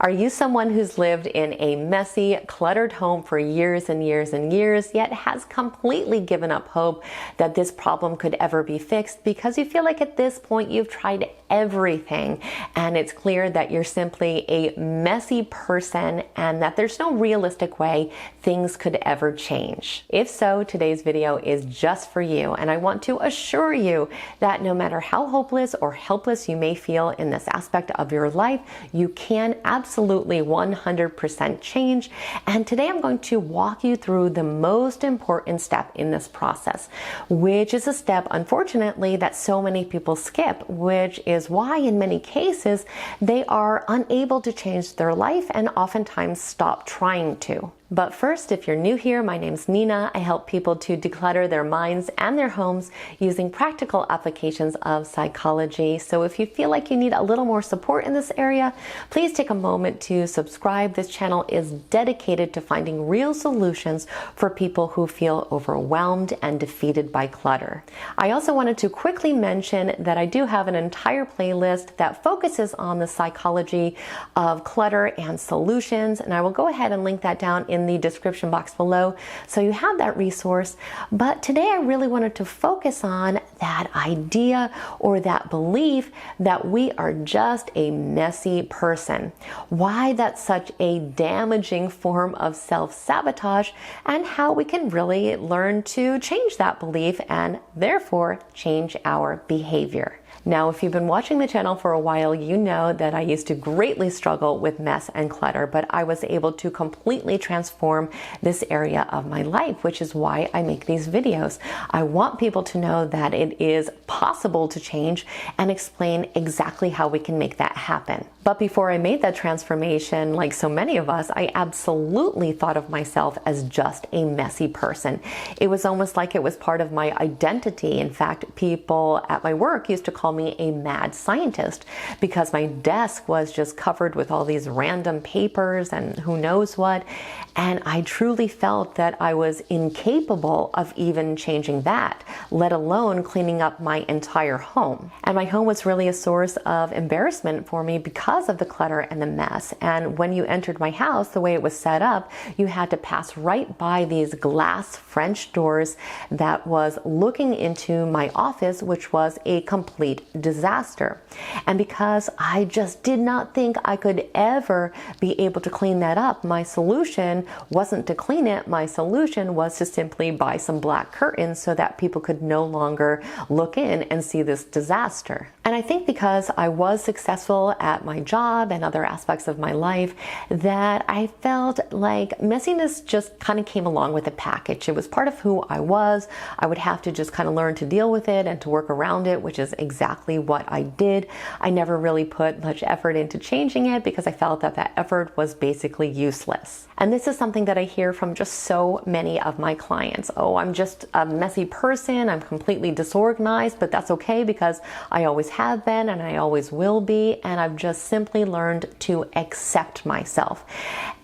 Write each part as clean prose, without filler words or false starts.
Are you someone who's lived in a messy, cluttered home for years and years and years, yet has completely given up hope that this problem could ever be fixed because you feel like at this point you've tried everything and it's clear that you're simply a messy person and that there's no realistic way things could ever change? If so, today's video is just for you, and I want to assure you that no matter how hopeless or helpless you may feel in this aspect of your life, you can absolutely 100% change. And today I'm going to walk you through the most important step in this process, which is a step, unfortunately, that so many people skip, which is why in many cases they are unable to change their life and oftentimes stop trying to. But first, if you're new here, my name's Nena. I help people to declutter their minds and their homes using practical applications of psychology. So if you feel like you need a little more support in this area, please take a moment to subscribe. This channel is dedicated to finding real solutions for people who feel overwhelmed and defeated by clutter. I also wanted to quickly mention that I do have an entire playlist that focuses on the psychology of clutter and solutions, and I will go ahead and link that down in the description box below so you have that resource. But today I really wanted to focus on that idea or that belief that we are just a messy person, why that's such a damaging form of self-sabotage, and how we can really learn to change that belief and therefore change our behavior. Now, if you've been watching the channel for a while, you know that I used to greatly struggle with mess and clutter, but I was able to completely transform this area of my life, which is why I make these videos. I want people to know that it is possible to change and explain exactly how we can make that happen. But before I made that transformation, like so many of us, I absolutely thought of myself as just a messy person. It was almost like it was part of my identity. In fact, people at my work used to call me a mad scientist because my desk was just covered with all these random papers and who knows what. And I truly felt that I was incapable of even changing that, let alone cleaning up my entire home. And my home was really a source of embarrassment for me because of the clutter and the mess. And when you entered my house, the way it was set up, you had to pass right by these glass French doors that was looking into my office, which was a complete disaster. And because I just did not think I could ever be able to clean that up, my solution wasn't to clean it. My solution was to simply buy some black curtains so that people could no longer look in and see this disaster. And I think because I was successful at my job and other aspects of my life, that I felt like messiness just kind of came along with the package. It was part of who I was. I would have to just kind of learn to deal with it and to work around it, which is exactly what I did. I never really put much effort into changing it because I felt that that effort was basically useless. And this is something that I hear from just so many of my clients. Oh, I'm just a messy person. I'm completely disorganized, but that's okay because I always have been and I always will be. And I've just simply learned to accept myself.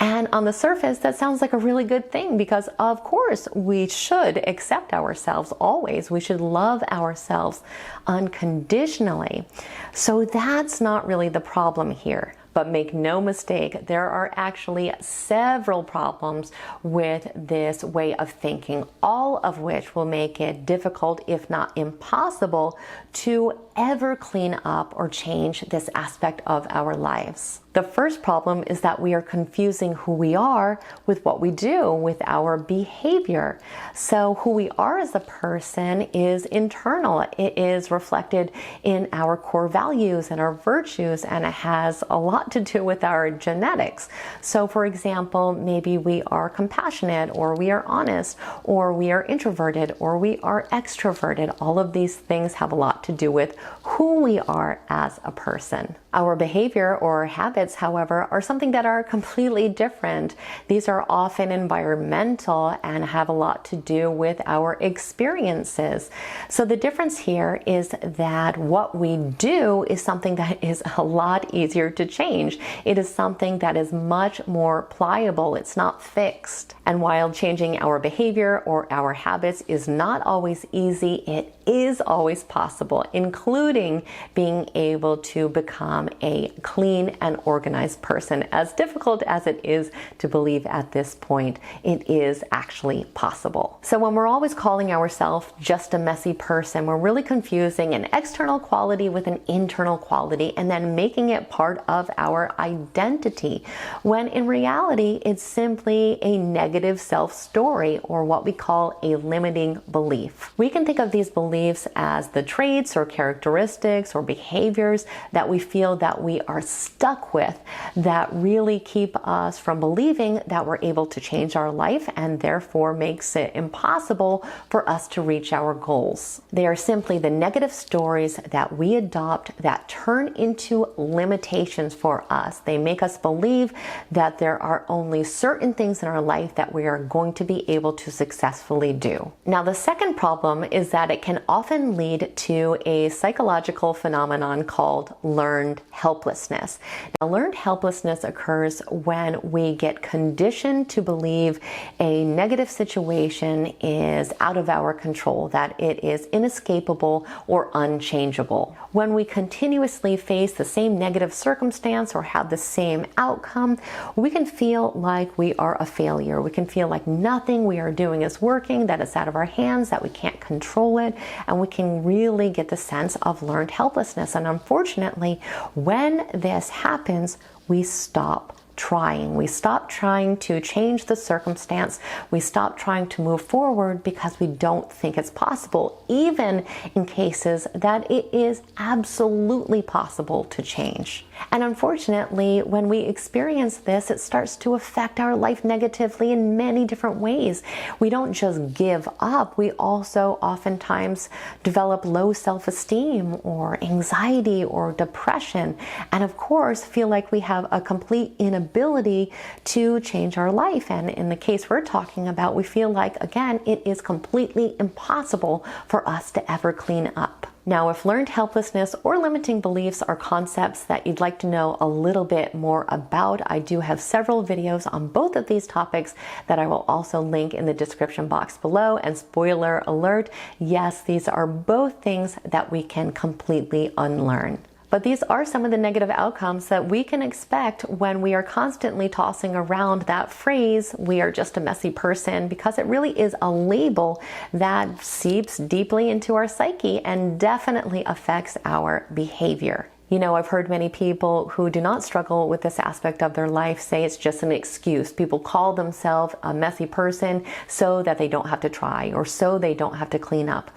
And on the surface, that sounds like a really good thing because of course we should accept ourselves always. We should love ourselves unconditionally. So that's not really the problem here. But make no mistake, there are actually several problems with this way of thinking, all of which will make it difficult, if not impossible, to ever clean up or change this aspect of our lives. The first problem is that we are confusing who we are with what we do, with our behavior. So who we are as a person is internal. It is reflected in our core values and our virtues, and it has a lot to do with our genetics. So for example, maybe we are compassionate, or we are honest, or we are introverted, or we are extroverted. All of these things have a lot to do with who we are as a person. Our behavior or habits, however, are something that are completely different. These are often environmental and have a lot to do with our experiences. So the difference here is that what we do is something that is a lot easier to change. It is something that is much more pliable. It's not fixed. And while changing our behavior or our habits is not always easy, it is always possible, including being able to become a clean and organized person. As difficult as it is to believe at this point, it is actually possible. So when we're always calling ourselves just a messy person, we're really confusing an external quality with an internal quality and then making it part of our identity, when in reality it's simply a negative self-story, or what we call a limiting belief. We can think of these beliefs as the traits or characteristics or behaviors that we feel that we are stuck with that really keep us from believing that we're able to change our life, and therefore makes it impossible for us to reach our goals. They are simply the negative stories that we adopt that turn into limitations for us. They make us believe that there are only certain things in our life that we are going to be able to successfully do. Now, the second problem is that it can often lead to a psychological phenomenon called learned helplessness. Now, learned helplessness occurs when we get conditioned to believe a negative situation is out of our control, that it is inescapable or unchangeable. When we continuously face the same negative circumstance or have the same outcome, we can feel like we are a failure. We can feel like nothing we are doing is working, that it's out of our hands, that we can't control it, and we can really get the sense of learned helplessness. And unfortunately, when this happens, we stop trying. We stop trying to change the circumstance. We stop trying to move forward because we don't think it's possible, even in cases that it is absolutely possible to change. And unfortunately, when we experience this, it starts to affect our life negatively in many different ways. We don't just give up, we also oftentimes develop low self-esteem or anxiety or depression, and of course feel like we have a complete inability to change our life. And in the case we're talking about, we feel like, again, it is completely impossible for us to ever clean up. Now, if learned helplessness or limiting beliefs are concepts that you'd like to know a little bit more about, I do have several videos on both of these topics that I will also link in the description box below. And spoiler alert, yes, these are both things that we can completely unlearn. But these are some of the negative outcomes that we can expect when we are constantly tossing around that phrase, we are just a messy person, because it really is a label that seeps deeply into our psyche and definitely affects our behavior. You know, I've heard many people who do not struggle with this aspect of their life say it's just an excuse. People call themselves a messy person so that they don't have to try, or so they don't have to clean up.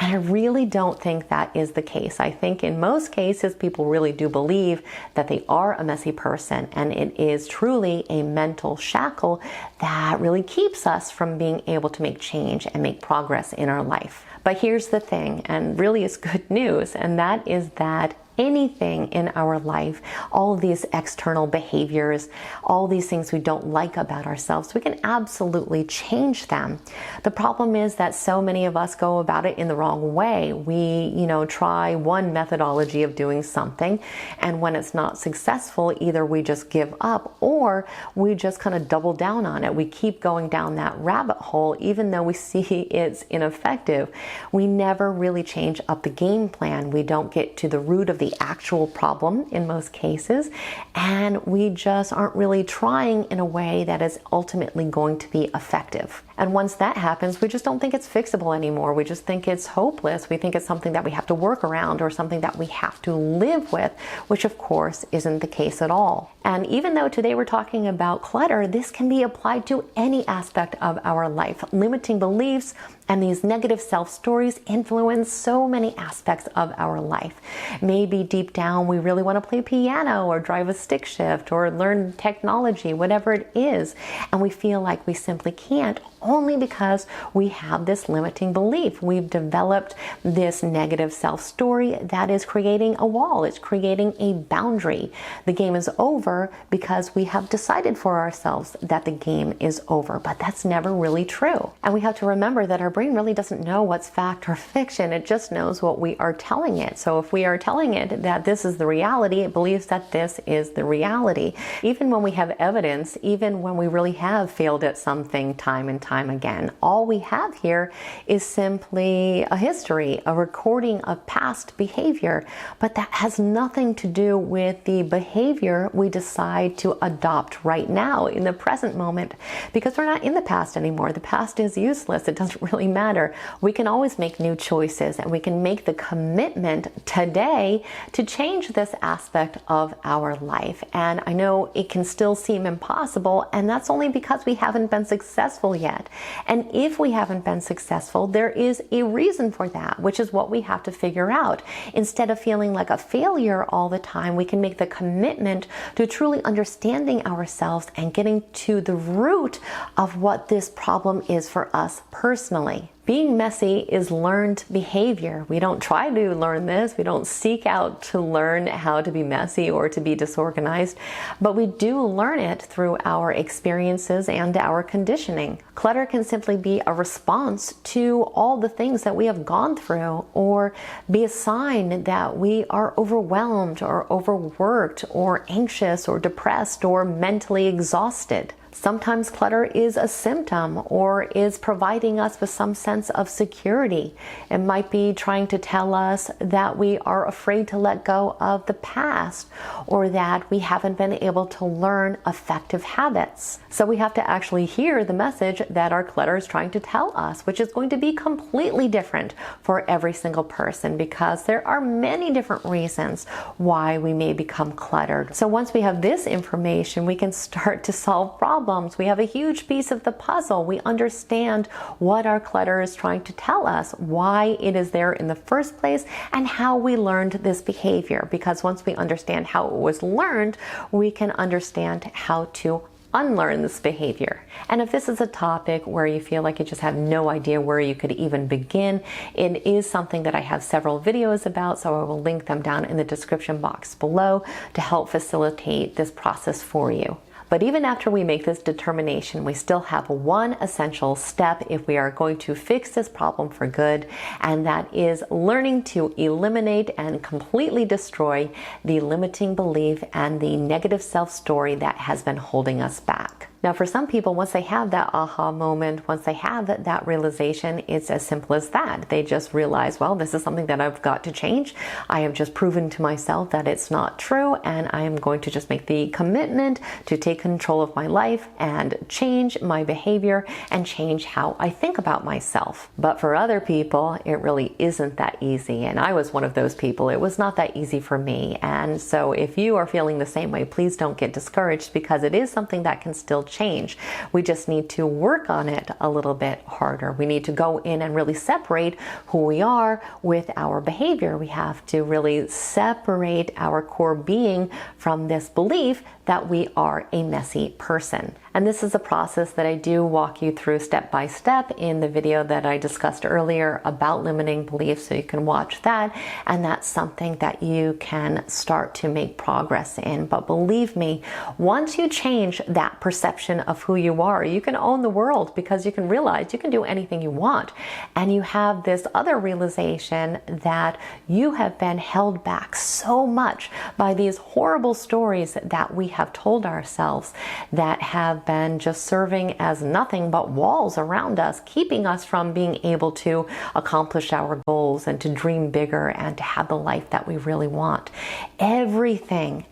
And I really don't think that is the case. I think in most cases, people really do believe that they are a messy person, and it is truly a mental shackle that really keeps us from being able to make change and make progress in our life. But here's the thing, and really it's good news, and that is that anything in our life, all of these external behaviors, all these things we don't like about ourselves, we can absolutely change them. The problem is that so many of us go about it in the wrong way. We, try one methodology of doing something, and when it's not successful, either we just give up or we just kind of double down on it. We keep going down that rabbit hole, even though we see it's ineffective. We never really change up the game plan. We don't get to the root of the actual problem in most cases, and we just aren't really trying in a way that is ultimately going to be effective. And once that happens, we just don't think it's fixable anymore. We just think it's hopeless. We think it's something that we have to work around or something that we have to live with, which of course isn't the case at all. And even though today we're talking about clutter, this can be applied to any aspect of our life. Limiting beliefs and these negative self-stories influence so many aspects of our life. Maybe deep down we really want to play piano or drive a stick shift or learn technology, whatever it is, and we feel like we simply can't, only because we have this limiting belief. We've developed this negative self-story that is creating a wall. It's creating a boundary. The game is over because we have decided for ourselves that the game is over, but that's never really true. And we have to remember that our brain really doesn't know what's fact or fiction. It just knows what we are telling it. So if we are telling it that this is the reality. It believes that this is the reality. Even when we have evidence, even when we really have failed at something time and time again, all we have here is simply a history, a recording of past behavior, but that has nothing to do with the behavior we decide to adopt right now in the present moment, because we're not in the past anymore. The past is useless. It doesn't really matter. We can always make new choices, and we can make the commitment today to change this aspect of our life. And I know it can still seem impossible, and that's only because we haven't been successful yet. And if we haven't been successful, there is a reason for that, which is what we have to figure out. Instead of feeling like a failure all the time, we can make the commitment to truly understanding ourselves and getting to the root of what this problem is for us personally. Being messy is learned behavior. We don't try to learn this. We don't seek out to learn how to be messy or to be disorganized, but we do learn it through our experiences and our conditioning. Clutter can simply be a response to all the things that we have gone through, or be a sign that we are overwhelmed or overworked or anxious or depressed or mentally exhausted. Sometimes clutter is a symptom or is providing us with some sense of security. It might be trying to tell us that we are afraid to let go of the past, or that we haven't been able to learn effective habits. So we have to actually hear the message that our clutter is trying to tell us, which is going to be completely different for every single person, because there are many different reasons why we may become cluttered. So once we have this information, we can start to solve problems. We have a huge piece of the puzzle. We understand what our clutter is trying to tell us, why it is there in the first place, and how we learned this behavior. Because once we understand how it was learned, we can understand how to unlearn this behavior. And if this is a topic where you feel like you just have no idea where you could even begin, it is something that I have several videos about, so I will link them down in the description box below to help facilitate this process for you. But even after we make this determination, we still have one essential step if we are going to fix this problem for good, and that is learning to eliminate and completely destroy the limiting belief and the negative self-story that has been holding us back. Now, for some people, once they have that aha moment, once they have that realization, it's as simple as that. They just realize, well, this is something that I've got to change. I have just proven to myself that it's not true, and I am going to just make the commitment to take control of my life and change my behavior and change how I think about myself. But for other people, it really isn't that easy. And I was one of those people. It was not that easy for me. And so if you are feeling the same way, please don't get discouraged, because it is something that can still change. We just need to work on it a little bit harder. We need to go in and really separate who we are with our behavior. We have to really separate our core being from this belief that we are a messy person. And this is a process that I do walk you through step by step in the video that I discussed earlier about limiting beliefs, so you can watch that, and that's something that you can start to make progress in. But believe me, once you change that perception of who you are, you can own the world, because you can realize you can do anything you want. And you have this other realization that you have been held back so much by these horrible stories that we have told ourselves that have been just serving as nothing but walls around us, keeping us from being able to accomplish our goals and to dream bigger and to have the life that we really want. Everything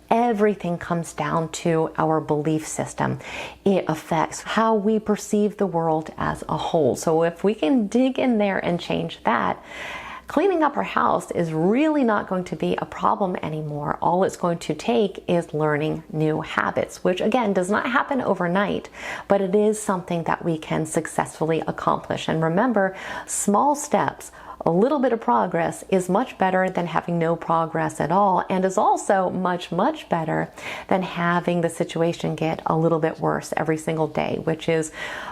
comes down to our belief system. It affects how we perceive the world as a whole. So if we can dig in there and change that, cleaning up our house is really not going to be a problem anymore. All it's going to take is learning new habits, which again does not happen overnight, but it is something that we can successfully accomplish. And remember, small steps, a little bit of progress is much better than having no progress at all, and is also much, much better than having the situation get a little bit worse every single day, which is,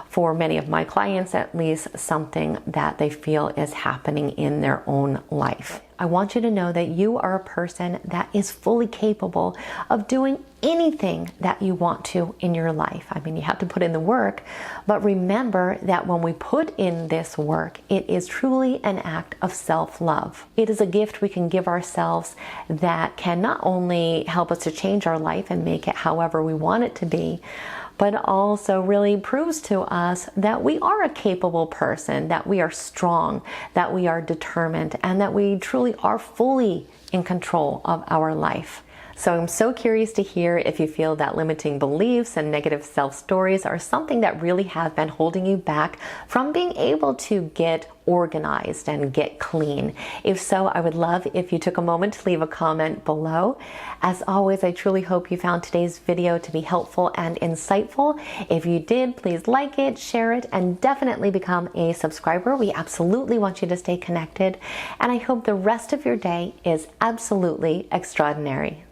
for many of my clients at least, something that they feel is happening in their own life. I want you to know that you are a person that is fully capable of doing anything that you want to in your life. I mean, you have to put in the work, but remember that when we put in this work, it is truly an act of self-love. It is a gift we can give ourselves that can not only help us to change our life and make it however we want it to be, but also really proves to us that we are a capable person, that we are strong, that we are determined, and that we truly are fully in control of our life. So I'm so curious to hear if you feel that limiting beliefs and negative self-stories are something that really have been holding you back from being able to get organized and get clean. If so, I would love if you took a moment to leave a comment below. As always, I truly hope you found today's video to be helpful and insightful. If you did, please like it, share it, and definitely become a subscriber. We absolutely want you to stay connected, and I hope the rest of your day is absolutely extraordinary.